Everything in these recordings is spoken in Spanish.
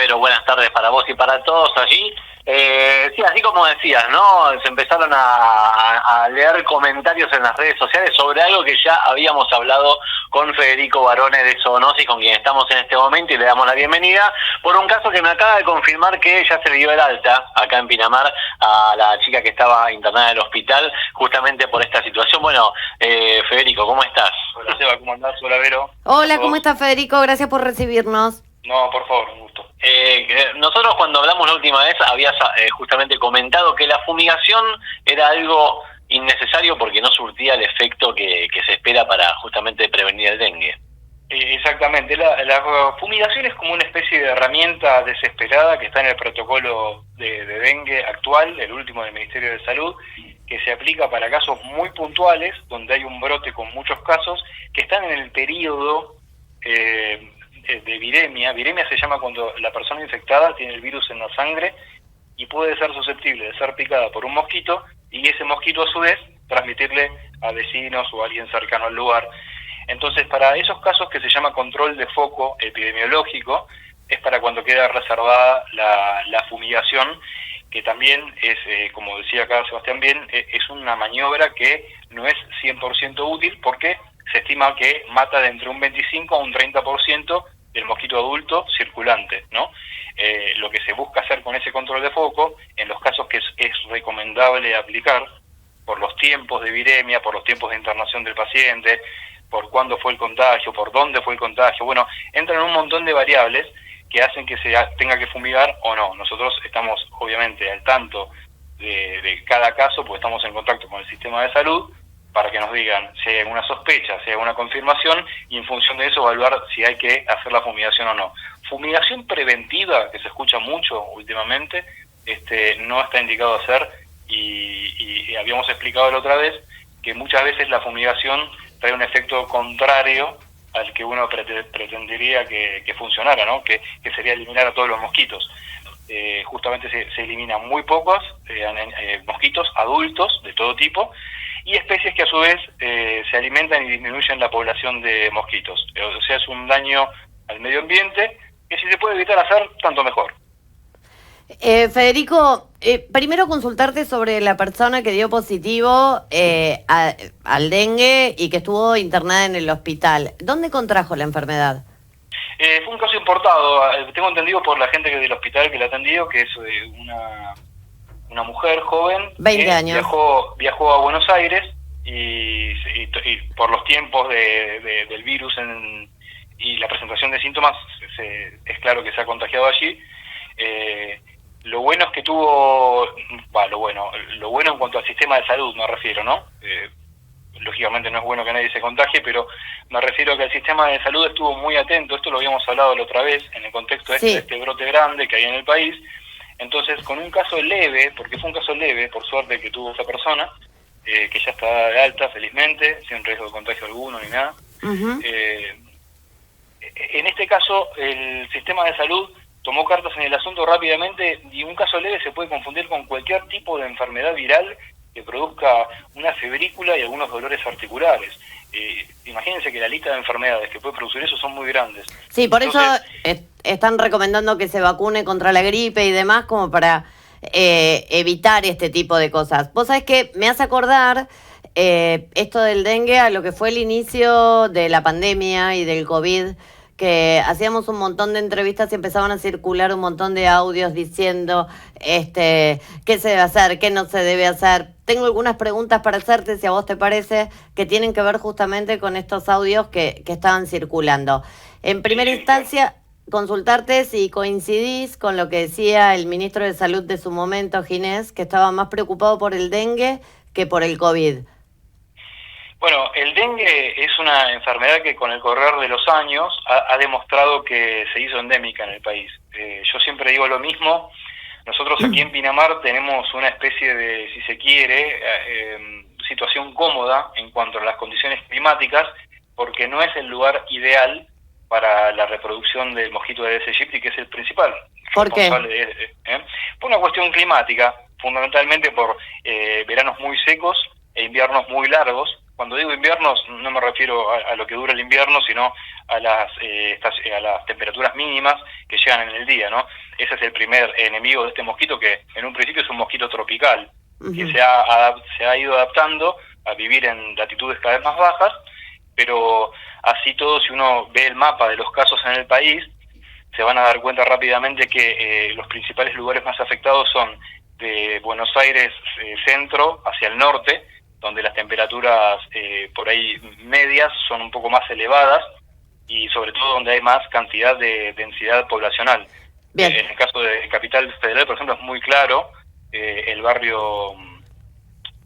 Vero, buenas tardes para vos y para todos allí. Sí, así como decías, ¿no? Se empezaron a leer comentarios en las redes sociales sobre algo que ya habíamos hablado con Federico Barone de Zoonosis, con quien estamos en este momento, y le damos la bienvenida, por un caso que me acaba de confirmar que ya se le dio el alta acá en Pinamar a la chica que estaba internada en el hospital, justamente por esta situación. Bueno, Federico, ¿cómo estás? Hola Seba, ¿cómo andás? Hola Vero. Hola, ¿cómo estás, Federico? Gracias por recibirnos. No, por favor, un gusto. Nosotros cuando hablamos la última vez habías justamente comentado que la fumigación era algo innecesario porque no surtía el efecto que se espera para justamente prevenir el dengue. Exactamente, la fumigación es como una especie de herramienta desesperada que está en el protocolo de dengue actual, el último del Ministerio de Salud, que se aplica para casos muy puntuales, donde hay un brote con muchos casos, que están en el periodo de viremia. Viremia se llama cuando la persona infectada tiene el virus en la sangre y puede ser susceptible de ser picada por un mosquito y ese mosquito a su vez transmitirle a vecinos o a alguien cercano al lugar. Entonces, para esos casos que se llama control de foco epidemiológico, es para cuando queda reservada la fumigación, que también es, como decía acá Sebastián bien, es una maniobra que no es 100% útil porque se estima que mata de entre un 25 a un 30% del mosquito adulto circulante, ¿no? Lo que se busca hacer con ese control de foco, en los casos que es recomendable aplicar, por los tiempos de viremia, por los tiempos de internación del paciente, por cuándo fue el contagio, por dónde fue el contagio, bueno, entran un montón de variables que hacen que se tenga que fumigar o no. Nosotros estamos obviamente al tanto de cada caso, porque estamos en contacto con el sistema de salud, para que nos digan si hay alguna sospecha, si hay alguna confirmación, y en función de eso evaluar si hay que hacer la fumigación o no. Fumigación preventiva, que se escucha mucho últimamente, no está indicado hacer, y habíamos explicado la otra vez que muchas veces la fumigación trae un efecto contrario al que uno pretendería que funcionara, ¿no? Que sería eliminar a todos los mosquitos. Justamente se eliminan muy pocos mosquitos adultos de todo tipo y especies que a su vez se alimentan y disminuyen la población de mosquitos. O sea, es un daño al medio ambiente que si se puede evitar hacer, tanto mejor. Federico, primero consultarte sobre la persona que dio positivo al dengue y que estuvo internada en el hospital. ¿Dónde contrajo la enfermedad? Fue un caso importado, tengo entendido por la gente del hospital que la ha atendido, que es una mujer joven, 20 años. Viajó a Buenos Aires y por los tiempos del virus y la presentación de síntomas, es claro que se ha contagiado allí. Lo bueno es que tuvo, lo bueno en cuanto al sistema de salud me refiero, ¿no? Lógicamente no es bueno que nadie se contagie, pero me refiero a que el sistema de salud estuvo muy atento. Esto lo habíamos hablado la otra vez en el contexto de este brote grande que hay en el país. Entonces, con un caso leve, porque fue un caso leve, por suerte, que tuvo esa persona, que ya está de alta, felizmente, sin riesgo de contagio alguno ni nada. Uh-huh. En este caso, el sistema de salud tomó cartas en el asunto rápidamente, y un caso leve se puede confundir con cualquier tipo de enfermedad viral que produzca una febrícula y algunos dolores articulares. Imagínense que la lista de enfermedades que puede producir eso son muy grandes. Sí, por eso están recomendando que se vacune contra la gripe y demás, como para evitar este tipo de cosas. Vos sabés que me hace acordar esto del dengue a lo que fue el inicio de la pandemia y del COVID, que hacíamos un montón de entrevistas y empezaban a circular un montón de audios diciendo qué se debe hacer, qué no se debe hacer. Tengo algunas preguntas para hacerte, si a vos te parece, que tienen que ver justamente con estos audios que estaban circulando. En primera instancia, consultarte si coincidís con lo que decía el ministro de Salud de su momento, Ginés, que estaba más preocupado por el dengue que por el COVID. Bueno, el dengue es una enfermedad que con el correr de los años ha demostrado que se hizo endémica en el país. Yo siempre digo lo mismo, nosotros aquí en Pinamar tenemos una especie de, si se quiere, situación cómoda en cuanto a las condiciones climáticas, porque no es el lugar ideal para la reproducción del mosquito de Aedes aegypti, que es el principal responsable. ¿Por qué? Por una cuestión climática, fundamentalmente por veranos muy secos e inviernos muy largos, cuando digo inviernos no me refiero a lo que dura el invierno, sino a las temperaturas mínimas que llegan en el día, ¿no? Ese es el primer enemigo de este mosquito, que en un principio es un mosquito tropical, que se ha ido adaptando a vivir en latitudes cada vez más bajas, pero así todo, si uno ve el mapa de los casos en el país, se van a dar cuenta rápidamente que los principales lugares más afectados son de Buenos Aires centro hacia el norte, donde las temperaturas por ahí medias son un poco más elevadas, y sobre todo donde hay más cantidad de densidad poblacional. En el caso de Capital Federal, por ejemplo, es muy claro, el barrio,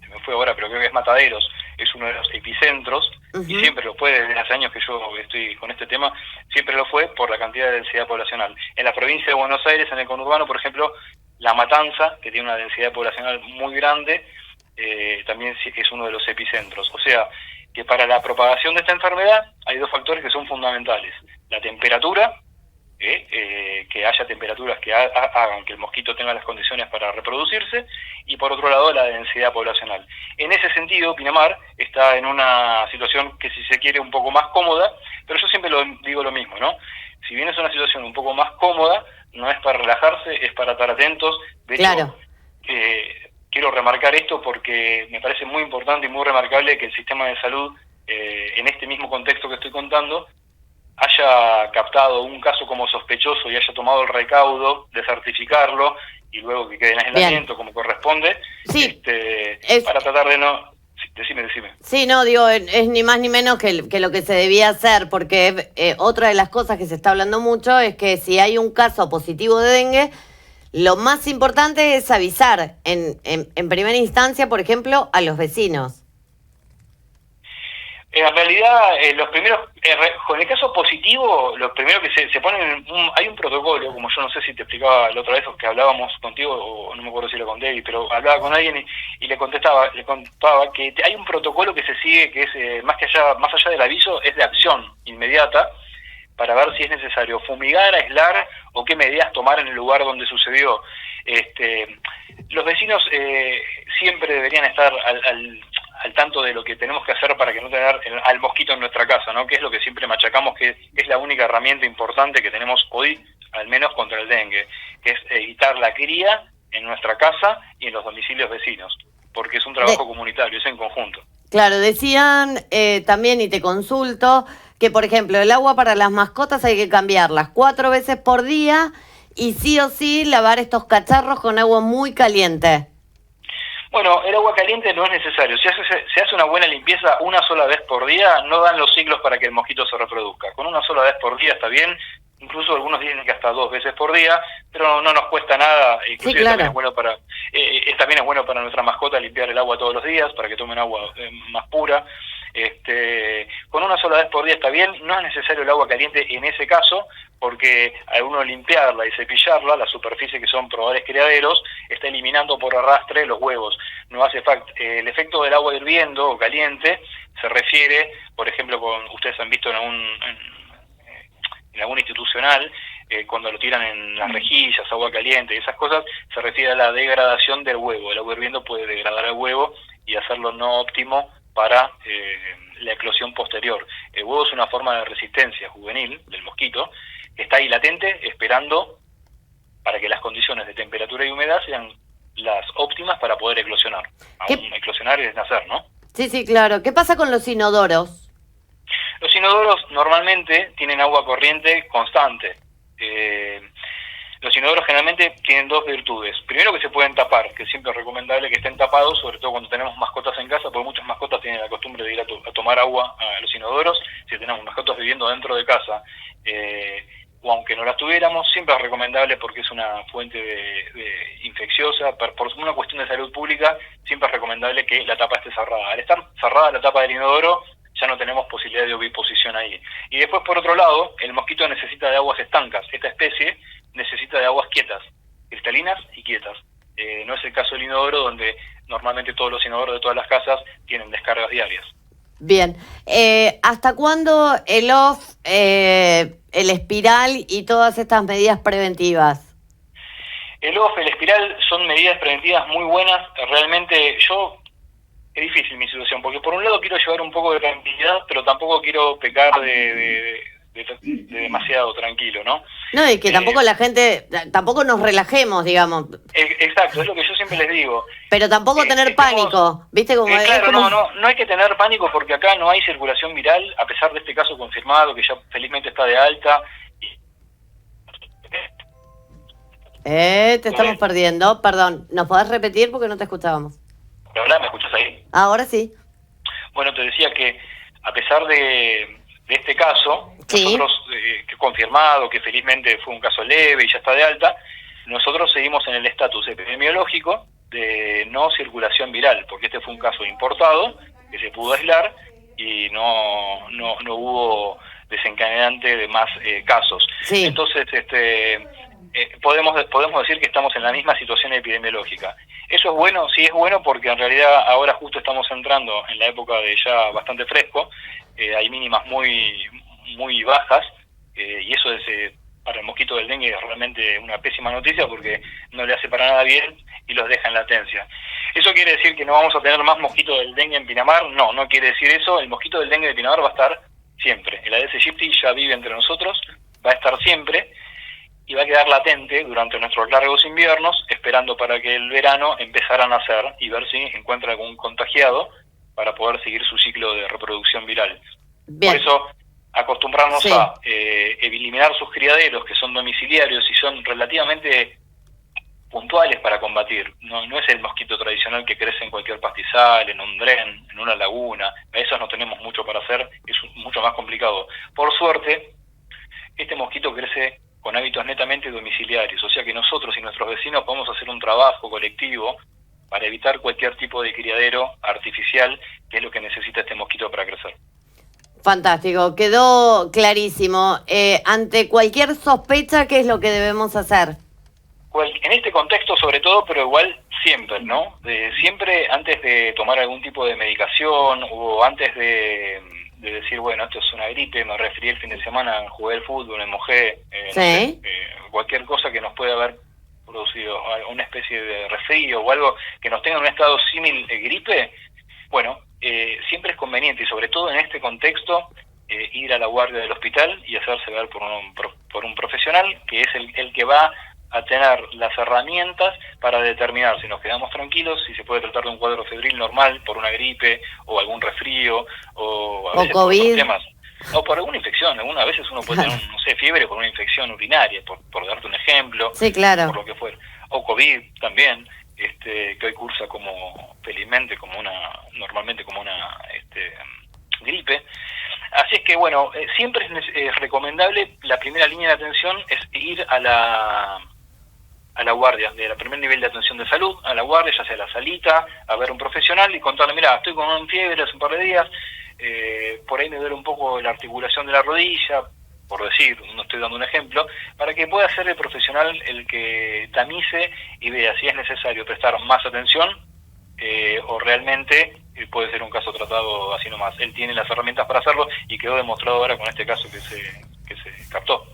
se me fue ahora, pero creo que es Mataderos, es uno de los epicentros, y siempre lo fue, desde hace años que yo estoy con este tema, siempre lo fue por la cantidad de densidad poblacional. En la provincia de Buenos Aires, en el conurbano, por ejemplo, La Matanza, que tiene una densidad poblacional muy grande, también es uno de los epicentros. O sea, que para la propagación de esta enfermedad hay dos factores que son fundamentales: la temperatura, que haya temperaturas que hagan que el mosquito tenga las condiciones para reproducirse, y por otro lado la densidad poblacional. En ese sentido, Pinamar está en una situación que, si se quiere, un poco más cómoda, pero yo siempre digo lo mismo, ¿no? Si bien es una situación un poco más cómoda, no es para relajarse, es para estar atentos. De hecho, quiero remarcar esto porque me parece muy importante y muy remarcable que el sistema de salud, en este mismo contexto que estoy contando, haya captado un caso como sospechoso y haya tomado el recaudo de certificarlo y luego que quede en aislamiento como corresponde, para tratar de no... Decime. Sí, no, digo, es ni más ni menos que lo que se debía hacer, porque otra de las cosas que se está hablando mucho es que si hay un caso positivo de dengue, lo más importante es avisar en primera instancia, por ejemplo, a los vecinos. En realidad, los primeros, con el caso positivo, los primeros que se ponen, hay un protocolo, como yo no sé si te explicaba la otra vez que hablábamos contigo, o no me acuerdo si lo conté, pero hablaba con alguien y le contaba que hay un protocolo que se sigue, que es más allá del aviso, es de acción inmediata, para ver si es necesario fumigar, aislar o qué medidas tomar en el lugar donde sucedió. Los vecinos siempre deberían estar al tanto de lo que tenemos que hacer para que no tener al mosquito en nuestra casa, ¿no? Que es lo que siempre machacamos, que es la única herramienta importante que tenemos hoy, al menos contra el dengue, que es evitar la cría en nuestra casa y en los domicilios vecinos, porque es un trabajo comunitario, es en conjunto. Claro, decían también, y te consulto, que por ejemplo el agua para las mascotas hay que cambiarlas 4 veces por día y sí o sí lavar estos cacharros con agua muy caliente. Bueno, el agua caliente no es necesario. Si se hace una buena limpieza una sola vez por día, no dan los siglos para que el mosquito se reproduzca. Con una sola vez por día está bien, incluso algunos dicen que hasta 2 veces por día, pero no nos cuesta nada. Inclusive también es bueno para nuestra mascota limpiar el agua todos los días, para que tomen agua más pura. Con una sola vez por día está bien, no es necesario el agua caliente en ese caso, porque al uno limpiarla y cepillarla, la superficie que son probables criaderos, está eliminando por arrastre los huevos. No hace falta. El efecto del agua hirviendo o caliente se refiere, por ejemplo, ustedes han visto en algún institucional, cuando lo tiran en las rejillas, agua caliente y esas cosas, se refiere a la degradación del huevo. El agua hirviendo puede degradar el huevo y hacerlo no óptimo para la eclosión posterior. El huevo es una forma de resistencia juvenil del mosquito que está ahí latente, esperando para que las condiciones de temperatura y humedad sean las óptimas para poder eclosionar. Eclosionar es nacer, ¿no? Sí, claro. ¿Qué pasa con los inodoros? Los inodoros normalmente tienen agua corriente constante. Los inodoros generalmente tienen 2 virtudes. Primero, que se pueden tapar, que siempre es recomendable que estén tapados, sobre todo cuando tenemos mascotas en casa, porque muchas mascotas tienen la costumbre de ir a tomar agua a los inodoros. Si tenemos mascotas viviendo dentro de casa, o aunque no las tuviéramos, siempre es recomendable, porque es una fuente de infecciosa. Por una cuestión de salud pública, siempre es recomendable que la tapa esté cerrada. Al estar cerrada la tapa del inodoro, ya no tenemos posibilidad de oviposición ahí. Y después, por otro lado, el mosquito necesita de aguas estancas. Esta especie necesita de aguas quietas, cristalinas y quietas. No es el caso del inodoro, donde normalmente todos los inodoros de todas las casas tienen descargas diarias. Bien. ¿Hasta cuándo el OFF, el espiral y todas estas medidas preventivas? El OFF, el espiral son medidas preventivas muy buenas. Realmente yo es difícil mi situación, porque por un lado quiero llevar un poco de tranquilidad, pero tampoco quiero pecar de demasiado tranquilo, ¿no? No, y que tampoco la gente, tampoco nos relajemos, digamos. Exacto, es lo que yo siempre les digo. Pero tampoco tener pánico, ¿viste? Como claro, como... no hay que tener pánico porque acá no hay circulación viral, a pesar de este caso confirmado, que ya felizmente está de alta. Te estamos perdiendo, perdón. ¿Nos podés repetir porque no te escuchábamos? ¿Hola? ¿Me escuchas ahí? Ahora sí. Bueno, te decía que a pesar de este caso, sí, nosotros, que confirmado, que felizmente fue un caso leve y ya está de alta, nosotros seguimos en el estatus epidemiológico de no circulación viral, porque este fue un caso importado que se pudo aislar y no hubo desencadenante de más casos. Sí. Entonces, podemos decir que estamos en la misma situación epidemiológica. ¿Eso es bueno? Sí, es bueno, porque en realidad ahora justo estamos entrando en la época de ya bastante fresco, hay mínimas muy bajas, y eso es, para el mosquito del dengue es realmente una pésima noticia porque no le hace para nada bien y los deja en latencia. ¿Eso quiere decir que no vamos a tener más mosquito del dengue en Pinamar? No quiere decir eso. El mosquito del dengue de Pinamar va a estar siempre. El Aedes aegypti ya vive entre nosotros, va a estar siempre y va a quedar latente durante nuestros largos inviernos, esperando para que el verano empezara a nacer y ver si encuentra algún contagiado para poder seguir su ciclo de reproducción viral. Bien. Por eso, acostumbrarnos a eliminar sus criaderos, que son domiciliarios y son relativamente puntuales para combatir. No es el mosquito tradicional que crece en cualquier pastizal, en un dren, en una laguna. A esos no tenemos mucho para hacer, es mucho más complicado. Por suerte, este mosquito crece con hábitos netamente domiciliarios, o sea que nosotros y nuestros vecinos podemos hacer un trabajo colectivo para evitar cualquier tipo de criadero artificial, que es lo que necesita este mosquito para crecer. Fantástico, quedó clarísimo. Ante cualquier sospecha, ¿qué es lo que debemos hacer? En este contexto sobre todo, pero igual siempre, ¿no? Siempre antes de tomar algún tipo de medicación o antes de decir, bueno, esto es una gripe, me resfrié el fin de semana, jugué al fútbol, me mojé, sí, cualquier cosa que nos pueda haber producido una especie de resfrío o algo que nos tenga en un estado símil de gripe, bueno, siempre es conveniente, y sobre todo en este contexto, ir a la guardia del hospital y hacerse ver por un profesional, que es el que va a tener las herramientas para determinar si nos quedamos tranquilos, si se puede tratar de un cuadro febril normal por una gripe o algún resfrío o a veces COVID. Por otros temas, o por alguna infección. Algunas veces uno puede tener, no sé, fiebre por una infección urinaria, por darte un ejemplo, sí, claro, por lo que fuera, o COVID también, que hoy cursa felizmente normalmente como una gripe. Así es que bueno, siempre es recomendable, la primera línea de atención es ir a la guardia, de la primer nivel de atención de salud, a la guardia, ya sea a la salita, a ver un profesional y contarle, mira, estoy con una fiebre hace un par de días, por ahí me duele un poco la articulación de la rodilla, por decir, no estoy dando un ejemplo, para que pueda ser el profesional el que tamice y vea si es necesario prestar más atención o realmente puede ser un caso tratado así nomás. Él tiene las herramientas para hacerlo y quedó demostrado ahora con este caso que se captó.